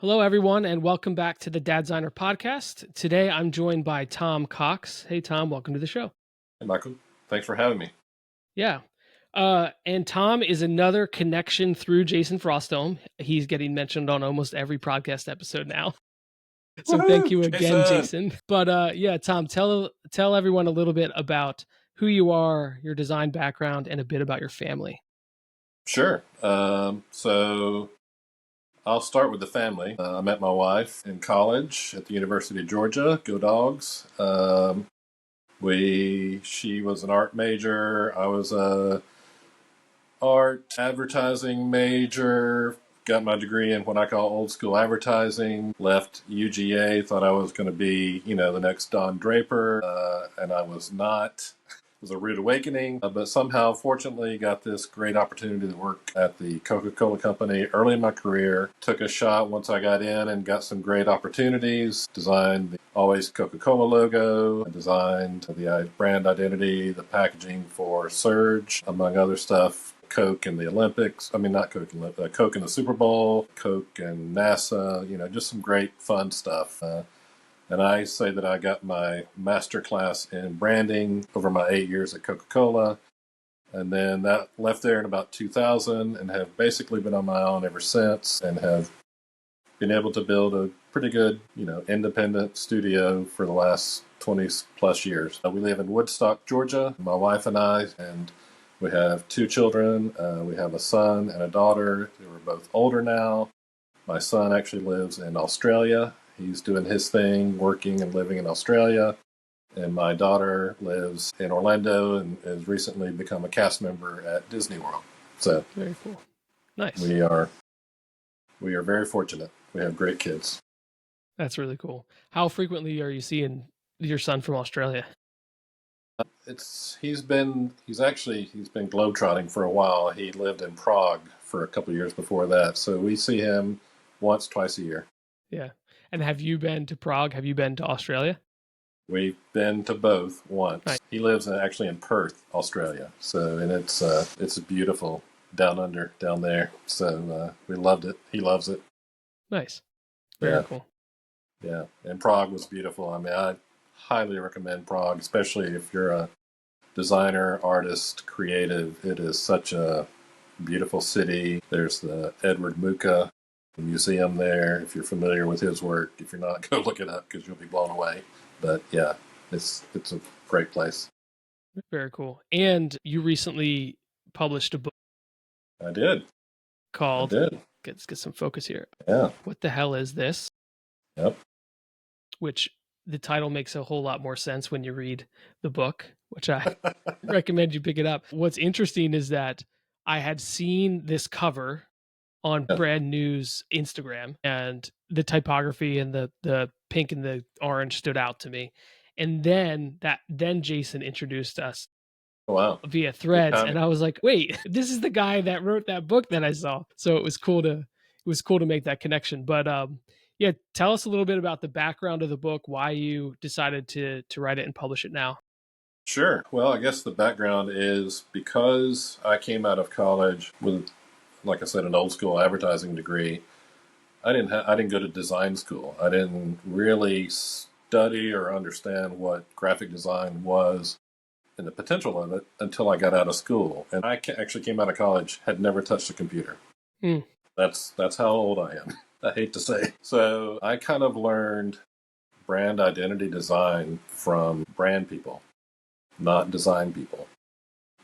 Hello, everyone, and welcome back to the Dad Designer podcast. Today, I'm joined by Tom Cox. Hey, Tom, welcome to the show. Hey, Michael. Thanks for having me. Yeah. And Tom is another connection through Jason Frostome. He's getting mentioned on almost every podcast episode now. So thank Woohoo, you again, Jason! Jason. But yeah, Tom, tell everyone a little bit about who you are, your design background, and a bit about your family. Sure. So I'll start with the family. I met my wife in college at the University of Georgia. Go Dogs. She was an art major. I was a art advertising major. Got my degree in what I call old school advertising. Left UGA. Thought I was going to be, the next Don Draper, and I was not. It was a rude awakening, but somehow, fortunately, got this great opportunity to work at the Coca-Cola company early in my career. Took a shot once I got in and got some great opportunities. Designed the Always Coca-Cola logo. I designed the brand identity, the packaging for Surge, among other stuff. Coke in the Olympics. I mean, not Coke, Coke in the Super Bowl, Coke and NASA, just some great fun stuff. And I say that I got my master class in branding over my 8 years at Coca-Cola. And then that left there in about 2000 and have basically been on my own ever since and have been able to build a pretty good, independent studio for the last 20 plus years. We live in Woodstock, Georgia, my wife and I, and we have 2 children. We have a son and a daughter. We're both older now. My son actually lives in Australia. He's doing his thing, working and living in Australia. And my daughter lives in Orlando and has recently become a cast member at Disney World. So Very cool. Nice. we are very fortunate. We have great kids. That's really cool. How frequently are you seeing your son from Australia? He's been globetrotting for a while. He lived in Prague for a couple of years before that. So we see him once, twice a year. Yeah. And have you been to Prague? Have you been to Australia? We've been to both once. Nice. He lives actually in Perth, Australia. So, and it's beautiful down under, down there. So we loved it. He loves it. Nice. Very cool. Yeah. And Prague was beautiful. I mean, I highly recommend Prague, especially if you're a designer, artist, creative. It is such a beautiful city. There's the Edward Mucha museum there. If you're familiar with his work, if you're not, go look it up because you'll be blown away. But yeah, it's a great place. Very cool. And you recently published a book I did. called, I did. Let's get some focus here. Yeah. What the Hell Is This? Yep. Which the title makes a whole lot more sense when you read the book, which I recommend you pick it up. What's interesting is that I had seen this cover on Brand New's Instagram, and the typography and the pink and the orange stood out to me. And then Jason introduced us via Threads, and I was like, wait, this is the guy that wrote that book that I saw. So it was cool to make that connection. But yeah, tell us a little bit about the background of the book, why you decided to write it and publish it now. Sure. Well, I guess the background is because I came out of college with, like I said, an old school advertising degree. I didn't go to design school. I didn't really study or understand what graphic design was and the potential of it until I got out of school. And I actually came out of college, had never touched a computer. That's how old I am. I hate to say. So I kind of learned brand identity design from brand people, not design people.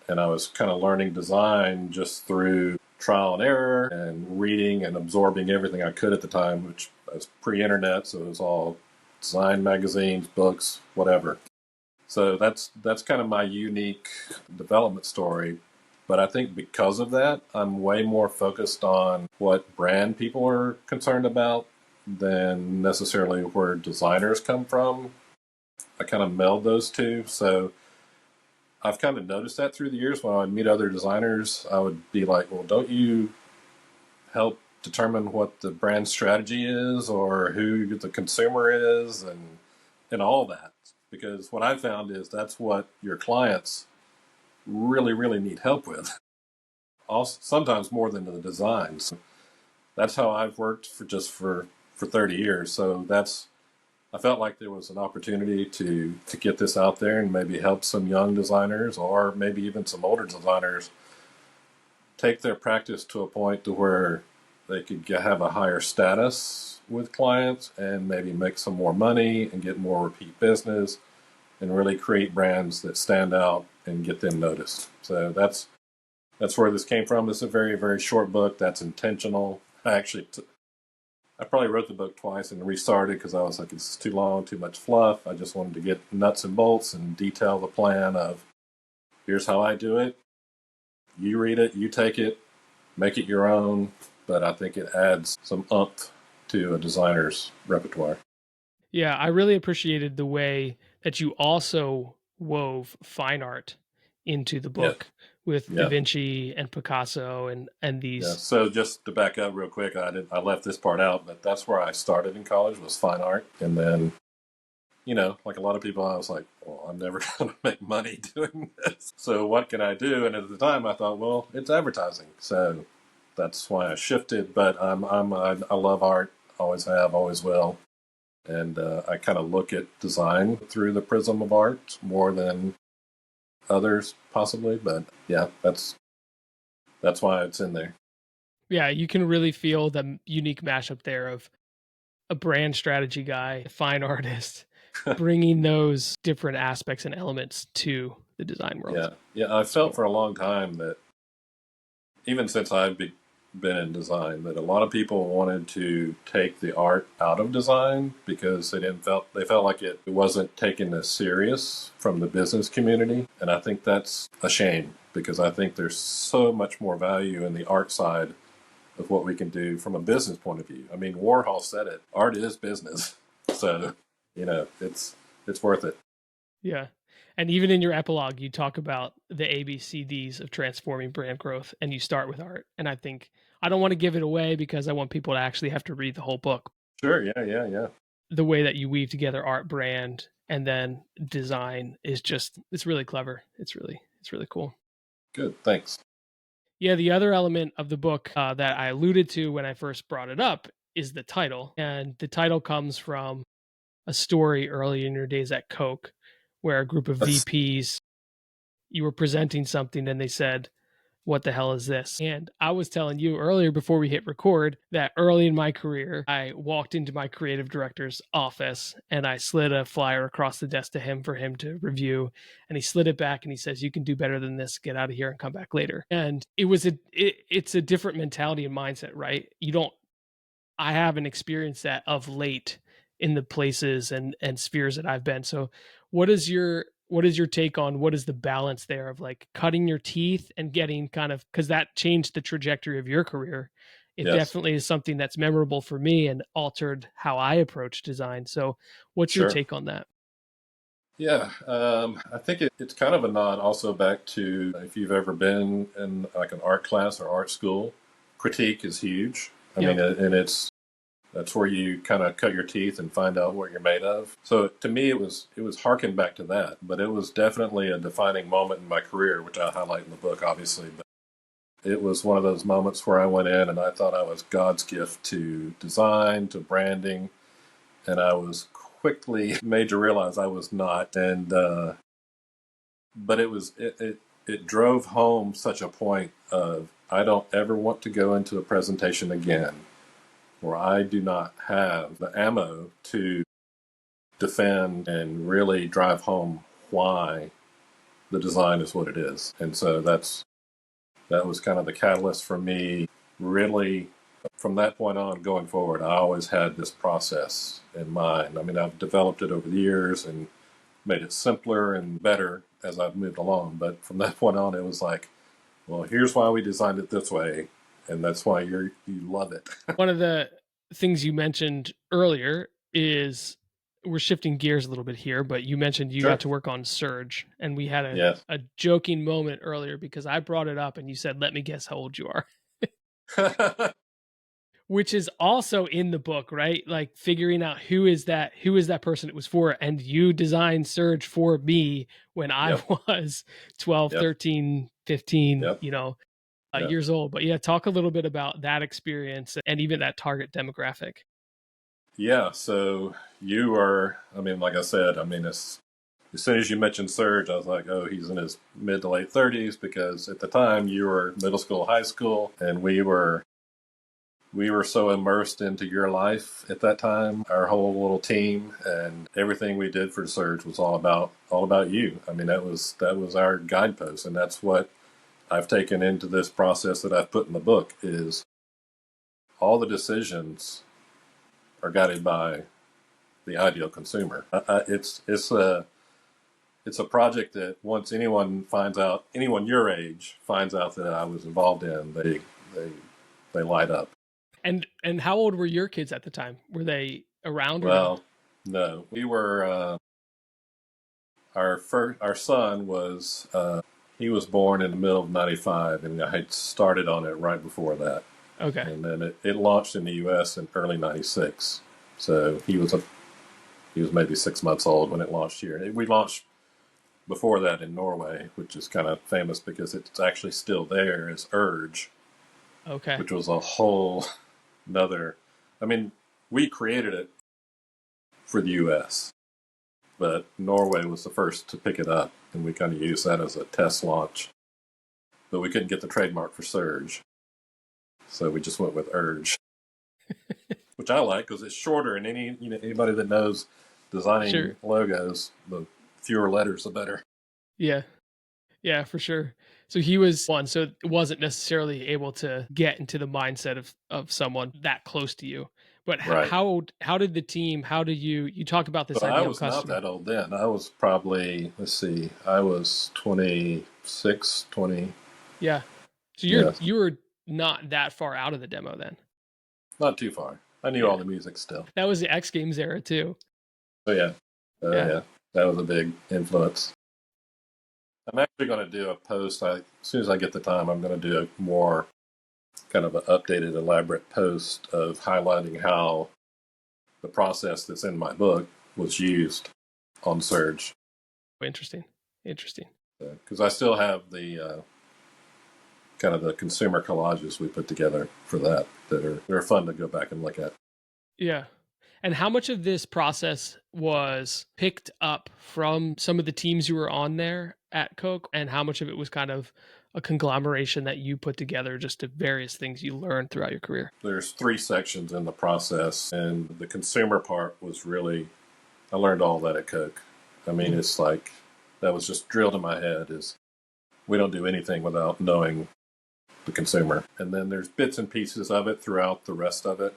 And I was kind of learning design just through trial and error and reading and absorbing everything I could at the time, which was pre-internet, so it was all design magazines, books, whatever. So that's kind of my unique development story. But I think because of that, I'm way more focused on what brand people are concerned about than necessarily where designers come from. I kind of meld those two. So I've kind of noticed that through the years when I would meet other designers, I would be like, well, don't you help determine what the brand strategy is or who the consumer is and all that? Because what I found is that's what your clients really, really need help with. Also, sometimes more than the design. So that's how I've worked for for 30 years. So that's I felt like there was an opportunity to get this out there and maybe help some young designers or maybe even some older designers take their practice to a point to where they could have a higher status with clients and maybe make some more money and get more repeat business and really create brands that stand out and get them noticed. So that's where this came from. It's a very, very short book. That's intentional. I probably wrote the book twice and restarted because I was like, it's too long, too much fluff. I just wanted to get nuts and bolts and detail the plan of here's how I do it. You read it, you take it, make it your own. But I think it adds some umph to a designer's repertoire. Yeah, I really appreciated the way that you also wove fine art into the Yeah, book with Da yeah, Vinci and Picasso and yeah. these. So just to back up real quick, I left this part out, but that's where I started in college was fine art, and then like a lot of people, I was like, well, I'm never going to make money doing this. So what can I do? And at the time, I thought, well, it's advertising. So that's why I shifted. But I love art, always have, always will. And I kind of look at design through the prism of art more than others, possibly. But yeah, that's why it's in there. Yeah, you can really feel the unique mashup there of a brand strategy guy, a fine artist, bringing those different aspects and elements to the design world. Yeah, yeah. I It's felt cool. for a long time that even since been in design, that a lot of people wanted to take the art out of design because they felt like it wasn't taken as serious from the business community, and I think that's a shame because I think there's so much more value in the art side of what we can do from a business point of view. I mean, Warhol said it: art is business, so it's worth it. Yeah. And even in your epilogue, you talk about the ABCDs of transforming brand growth, and you start with art. And I think I don't want to give it away because I want people to actually have to read the whole book. Sure, yeah, yeah, yeah. The way that you weave together art, brand, and then design is just it's really clever. It's really cool. Good, thanks. Yeah, the other element of the book that I alluded to when I first brought it up is the title. And the title comes from a story early in your days at Coke where a group of VPs, you were presenting something and they said, what the hell is this? And I was telling you earlier before we hit record that early in my career, I walked into my creative director's office and I slid a flyer across the desk to him for him to review. And he slid it back and he says, "You can do better than this. Get out of here and come back later." And it's a different mentality and mindset, right? You don't I haven't experienced that of late in the places and spheres that I've been. So what is your take on what is the balance there of like cutting your teeth and getting kind of because that changed the trajectory of your career. It Yes, definitely is something that's memorable for me and altered how I approach design. So what's your sure. take on that? Yeah, I think it's kind of a nod also back to if you've ever been in like an art class or art school, critique is huge. I mean, Yep. and that's where you kind of cut your teeth and find out what you're made of. So to me, it was harking back to that, but it was definitely a defining moment in my career, which I highlight in the book, obviously. But it was one of those moments where I went in and I thought I was God's gift to design, to branding, and I was quickly made to realize I was not. And but it drove home such a point of I don't ever want to go into a presentation again where I do not have the ammo to defend and really drive home why the design is what it is. And so that was kind of the catalyst for me really from that point on going forward. I always had this process in mind. I mean, I've developed it over the years and made it simpler and better as I've moved along. But from that point on, it was like, well, here's why we designed it this way, and that's why you love it. One of the things you mentioned earlier is we're shifting gears a little bit here, but you mentioned you got Sure. to work on Surge, and we had Yes. a joking moment earlier because I brought it up and you said, "Let me guess how old you are," which is also in the book, right? Like figuring out who is that person it was for, and you designed Surge for me when I Yep. was 12, Yep. 13, 15, Yep. Yep. years old. But yeah, talk a little bit about that experience and even that target demographic. Yeah, so you are, I mean, like I said, I mean, as soon as you mentioned Serge, I was like, oh, he's in his mid to late 30s because at the time you were middle school, high school, and we were so immersed into your life at that time, our whole little team, and everything we did for Surge was all about you. I mean, that was our guidepost, and that's what I've taken into this process that I've put in the book is all the decisions are guided by the ideal consumer. It's a project that once anyone your age finds out that I was involved in, they they light up. And how old were your kids at the time? Were they around or no? Well, no, we were our son was he was born in the middle of '95, and I had started on it right before that, Okay. and then it launched in the U.S. in early '96. So he was maybe 6 months old when it launched here. We launched before that in Norway, which is kind of famous because it's actually still there as Urge, Okay. which was a whole another. I mean, we created it for the U.S., but Norway was the first to pick it up, and we kind of used that as a test launch. But we couldn't get the trademark for Surge, so we just went with Urge, which I like because it's shorter. And anybody that knows Sure. designing logos, the fewer letters, the better. Yeah. Yeah, for sure. So he was one, so wasn't necessarily able to get into the mindset of someone that close to you. But Right. how did the team, how did you talk about So this I ideal was not customer? that old then. I was probably, let's see, I was 26, 20. Yeah. So Yeah, you were not that far out of the demo then. not too far. I knew Yeah. all the music still. That was the X Games era too. Oh, yeah. Oh, Yeah. yeah. That was a big influence. I'm actually going to do a post. As soon as I get the time, I'm going to do a more kind of an updated, elaborate post of highlighting how the process that's in my book was used on Surge. Interesting. Interesting. Because I still have the kind of the consumer collages we put together for that are fun to go back and look at. Yeah. And how much of this process was picked up from some of the teams you were on there at Coke, and how much of it was kind of a conglomeration that you put together just to various things you learned throughout your career? There's three sections in the process, and the consumer part was really I learned all that at Coke. I mean, Mhm. it's like that was just drilled in my head is we don't do anything without knowing the consumer. And then there's bits and pieces of it throughout the rest of it,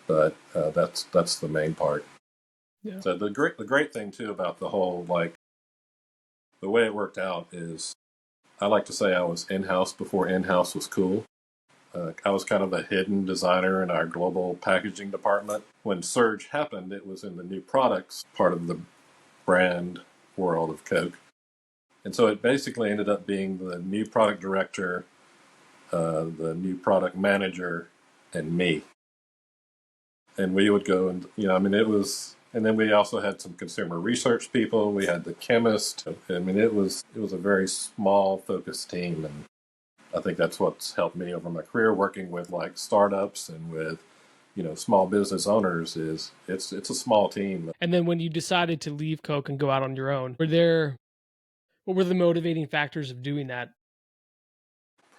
but that's the main part. Yeah. So the great thing too about the whole like the way it worked out is I like to say I was in house before in house was cool. I was kind of a hidden designer in our global packaging department. When Surge happened, it was in the new products part of the brand world of Coke. And so it basically ended up being the new product director, the new product manager, and me. And we would go and, I mean, it was, and then we also had some consumer research people. We had the chemist. I mean, it was a very small, focused team. And I think that's what's helped me over my career working with like startups and with, small business owners is it's a small team. And then when you decided to leave Coke and go out on your own, what were the motivating factors of doing that?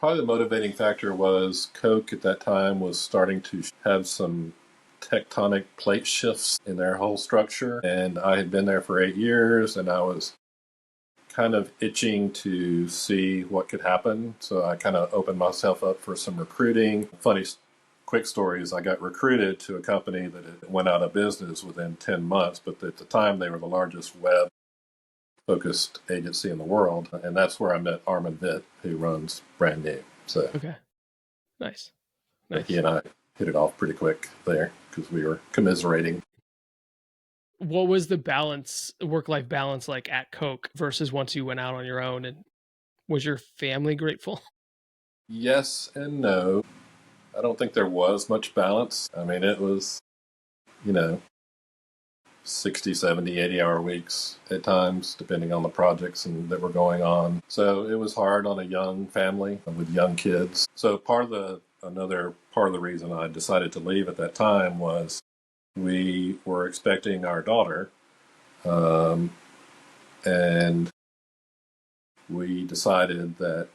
Probably the motivating factor was Coke at that time was starting to have some tectonic plate shifts in their whole structure. And I had been there for 8 years and I was kind of itching to see what could happen. So I kind of opened myself up for some recruiting. Funny quick story is I got recruited to a company that had went out of business within 10 months, but at the time they were the largest web focused agency in the world. And that's where I met Armin Vitt, who runs Brand New. So Okay. Nice. he Nice. and I hit it off pretty quick there because we were commiserating. What was the balance, work life balance like at Coke versus once you went out on your own? And was your family grateful? Yes and no. I don't think there was much balance. I mean, it was, you know, 60, 70, 80-hour weeks at times, depending on the projects that were going on. So it was hard on a young family with young kids. So another part of the reason I decided to leave at that time was We were expecting our daughter, um, and we decided that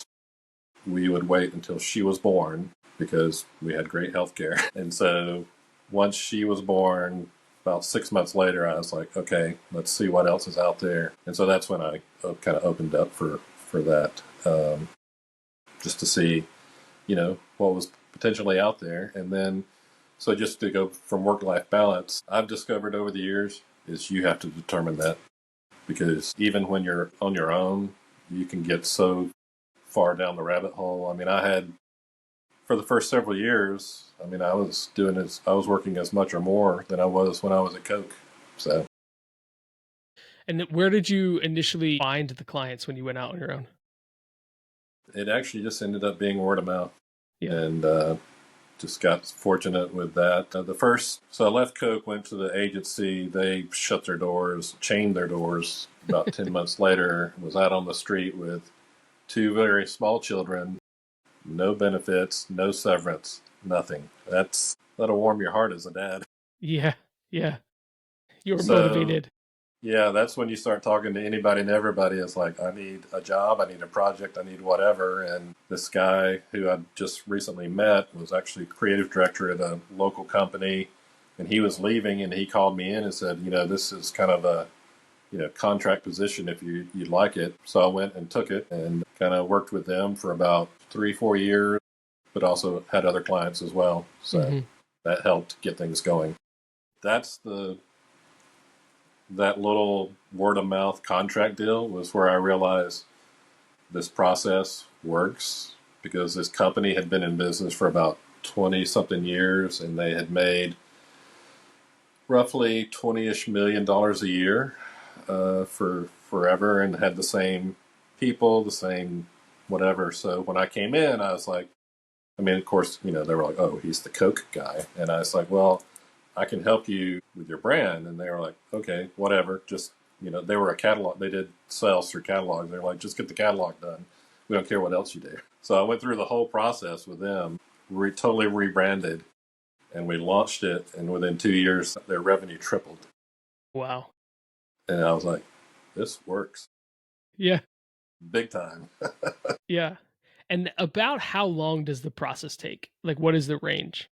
we would wait until she was born because we had great health care. And so once she was born, about 6 months later, I was like, okay, let's see what else is out there. And so that's when I kind of opened up for that, just to see, what was potentially out there. And then, so just to go from work-life balance, I've discovered over the years is you have to determine that, because even when you're on your own, you can get so far down the rabbit hole. I mean, I had for the first several years, I mean, I was working as much or more than I was when I was at Coke. So And where did you initially find the clients when you went out on your own? it actually just ended up being word of mouth, Yeah. and just got fortunate with that. So I left Coke, went to the agency. They shut their doors, chained their doors. About 10 months later, was out on the street with two very small children, no benefits, no severance, nothing. That'll warm your heart as a dad. Yeah. Yeah. You were So motivated. yeah, that's when you start talking to anybody and everybody. It's like, I need a job, I need a project, I need whatever. And this guy who I just recently met was actually creative director at a local company, and he was leaving, and he called me in and said, this is kind of a contract position if you'd like it. So I went and took it and kind of worked with them for about 3-4 years, but also had other clients as well. So Hmm. that helped get things going. That's that little word of mouth contract deal was where I realized this process works, because this company had been in business for about 20 something years, and they had made roughly 20-ish million dollars a year for forever, and had the same people, the same whatever. So when I came in, I was like, I mean, of course, they were like, oh, he's the Coke guy. And I was like, well, I can help you with your brand. And they were like, okay, whatever. Just, they were a catalog. They did sales through catalogs. They're like, just get the catalog done. We don't care what else you do. So I went through the whole process with them, totally rebranded, and we launched it. And within 2 years, their revenue tripled. Wow. And I was like, this works Yeah. big time. Yeah. And about how long does the process take? Like, what is the range?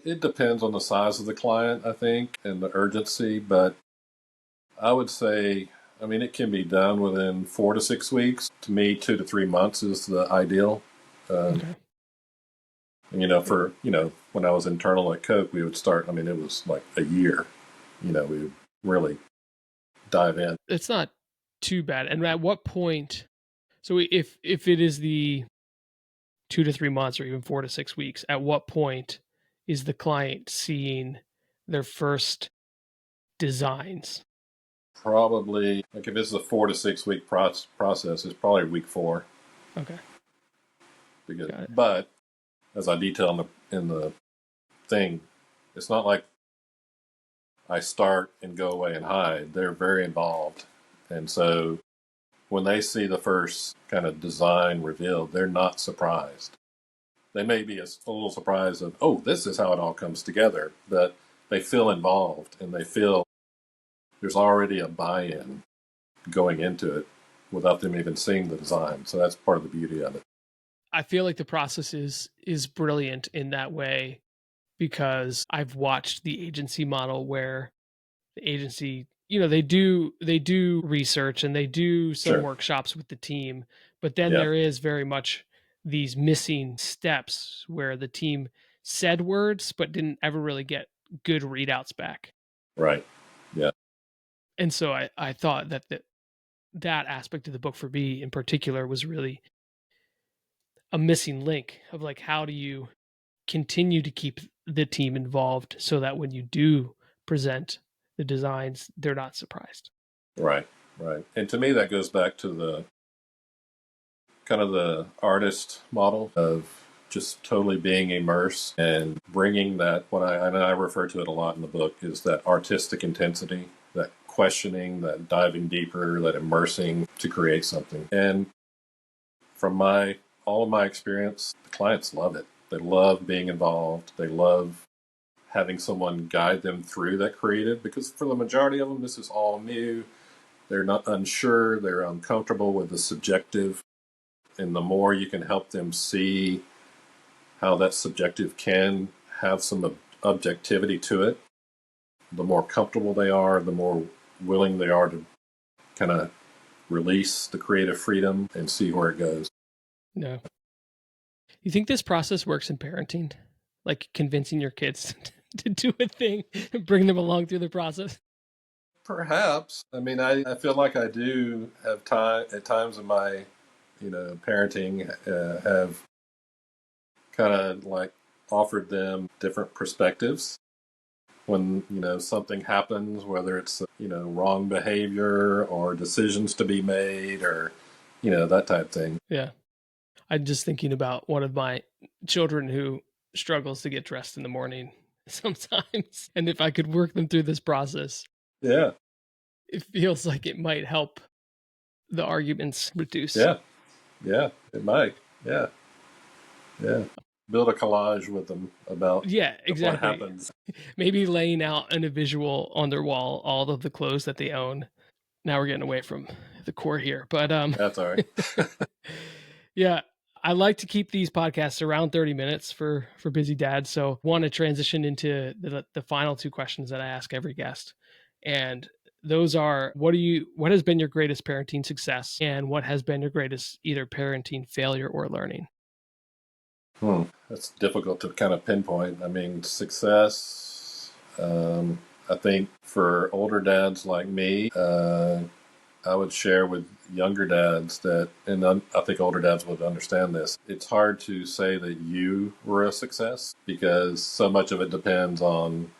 It depends on the size of the client, I think, and the urgency, but I would say, I mean, it can be done within 4 to 6 weeks. To me, 2 to 3 months is the ideal. Um, Okay. and, when I was internal at Coke, we would start, I mean, it was like a year. We would really dive in. It's not too bad. And at what point? So if it is the 2 to 3 months or even 4 to 6 weeks, at what point is the client seeing their first designs? Probably, like if it's a 4 to 6 week process, it's probably week 4. Okay. Got it. But as I detail in the thing, it's not like I start and go away and hide. They're very involved. And so when they see the first kind of design revealed, they're not surprised. They may be a little surprised of, oh, this is how it all comes together, but they feel involved, and they feel there's already a buy-in going into it without them even seeing the design. So that's part of the beauty of it. I feel like the process is brilliant in that way because I've watched the agency model where the agency, they do research and they do some Sure. workshops with the team, but then Yeah. there is very much these missing steps where the team said words but didn't ever really get good readouts back. Right. Yeah. And so I thought that that aspect of the book for me in particular was really a missing link of like, how do you continue to keep the team involved so that when you do present the designs, they're not surprised. Right. Right. And to me, that goes back to the kind of the artist model of just totally being immersed and bringing that, and I refer to it a lot in the book, is that artistic intensity, that questioning, that diving deeper, that immersing to create something. And from all of my experience, the clients love it. They love being involved. They love having someone guide them through that creative, because for the majority of them, this is all new. They're not unsure, they're uncomfortable with the subjective. And the more you can help them see how that subjective can have some objectivity to it, the more comfortable they are, the more willing they are to kind of release the creative freedom and see where it goes. No. You think this process works in parenting? Like convincing your kids to do a thing and bring them along through the process? Perhaps. I mean, I feel like I do have time at times in my, parenting, have kind of like offered them different perspectives when, something happens, whether it's, wrong behavior or decisions to be made or, that type of thing. Yeah. I'm just thinking about one of my children who struggles to get dressed in the morning sometimes. And if I could work them through this process, Yeah. it feels like it might help the arguments reduce. Yeah. Yeah. It might. Yeah. Yeah. Build a collage with them about Yeah, what exactly. happens. Maybe laying out in a visual on their wall all of the clothes that they own. Now we're getting away from the core here, but That's all right. yeah, I like to keep these podcasts around 30 minutes for busy dads. So want to transition into the final two questions that I ask every guest. And those are what has been your greatest parenting success and what has been your greatest either parenting failure or learning? That's difficult to kind of pinpoint. I mean, success, I think for older dads like me, I would share with younger dads that, and I think older dads would understand this. It's hard to say that you were a success because so much of it depends on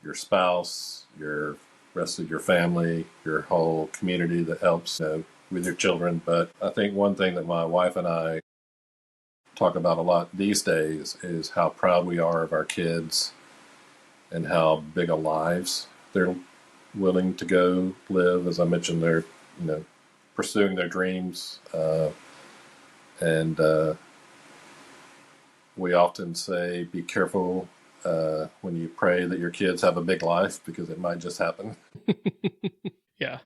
your spouse, your rest of your family, your whole community that helps with your children. But I think one thing that my wife and I talk about a lot these days is how proud we are of our kids and how big of lives they're willing to go live. As I mentioned, they're pursuing their dreams, and we often say, "Be careful when you pray that your kids have a big life because it might just happen." Yeah.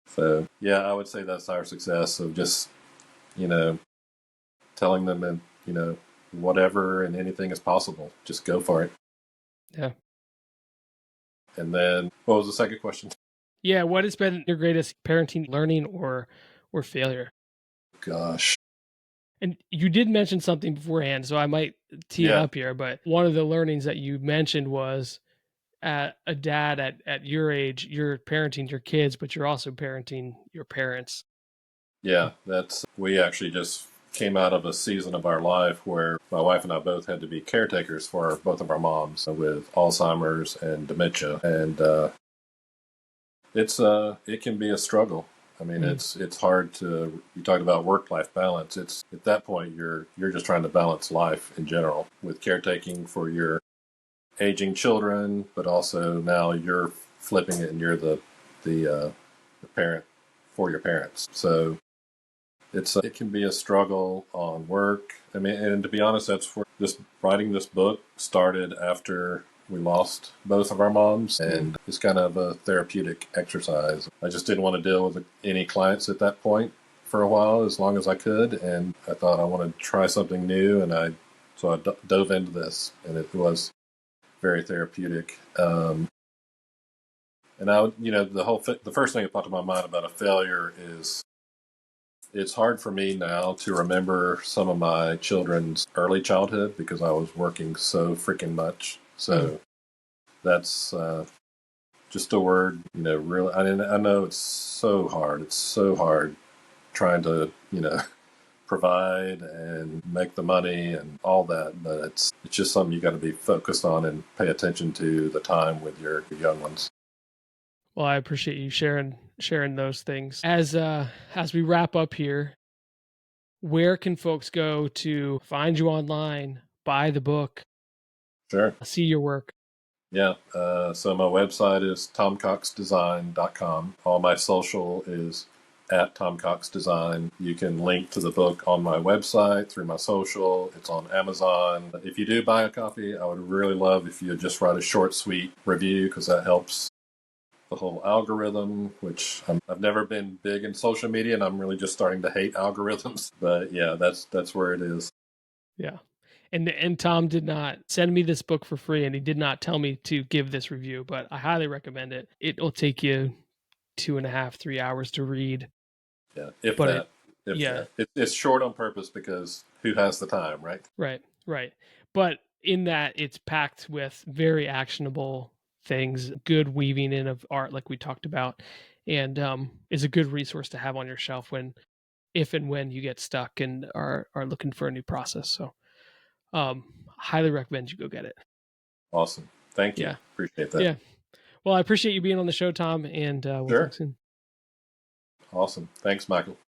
So yeah, I would say that's our success of just you know telling them and whatever and anything is possible. Just go for it. Yeah. And then what was the second question? Yeah, what has been your greatest parenting learning or failure? Gosh. And you did mention something beforehand, so I might tee it Yeah. up here, but one of the learnings that you mentioned was a dad at your age, you're parenting your kids, but you're also parenting your parents. Yeah. We actually just came out of a season of our life where my wife and I both had to be caretakers for both of our moms with Alzheimer's and dementia. And it can be a struggle. I mean, Mm, it's hard to. You talked about work-life balance. It's at that point you're just trying to balance life in general with caretaking for your aging children, but also now you're flipping it and you're the parent for your parents. So it can be a struggle on work. I mean, and to be honest, that's where this writing this book started after we lost both of our moms, mm. and it's kind of a therapeutic exercise. I just didn't want to deal with any clients at that point for a while, as long as I could, and I thought I wanted to try something new, and I dove into this, and it was very therapeutic. And the first thing that popped in my mind about a failure is it's hard for me now to remember some of my children's early childhood because I was working so freaking much. Mhm. So that's just a word, really. I know it's so hard. It's so hard trying to, provide and make the money and all that, but it's just something you got to be focused on and pay attention to the time with your young ones. Well, I appreciate you sharing those things. As we wrap up here, where can folks go to find you online, buy the book, Sure. see your work? Yeah. So my website is tomcoxdesign.com. All my social is at Tom Cox Design. You can link to the book on my website through my social. It's on Amazon. If you do buy a copy, I would really love if you just write a short, sweet review, because that helps the whole algorithm, which I've never been big in social media, and I'm really just starting to hate algorithms. But yeah, that's where it is. Yeah. And Tom did not send me this book for free, and he did not tell me to give this review, but I highly recommend it. It'll take you 2.5, 3 hours to read, Yeah, if but it, that, if yeah, that. It's short on purpose because who has the time, right? right, right. But in that, it's packed with very actionable things, good weaving in of art, like we talked about, and is a good resource to have on your shelf when, if and when you get stuck and are looking for a new process. So, highly recommend you go get it. Awesome. Thank you. Yeah, Appreciate that. yeah. Well, I appreciate you being on the show, Tom, and we'll talk Sure. soon. Awesome. Thanks, Michael.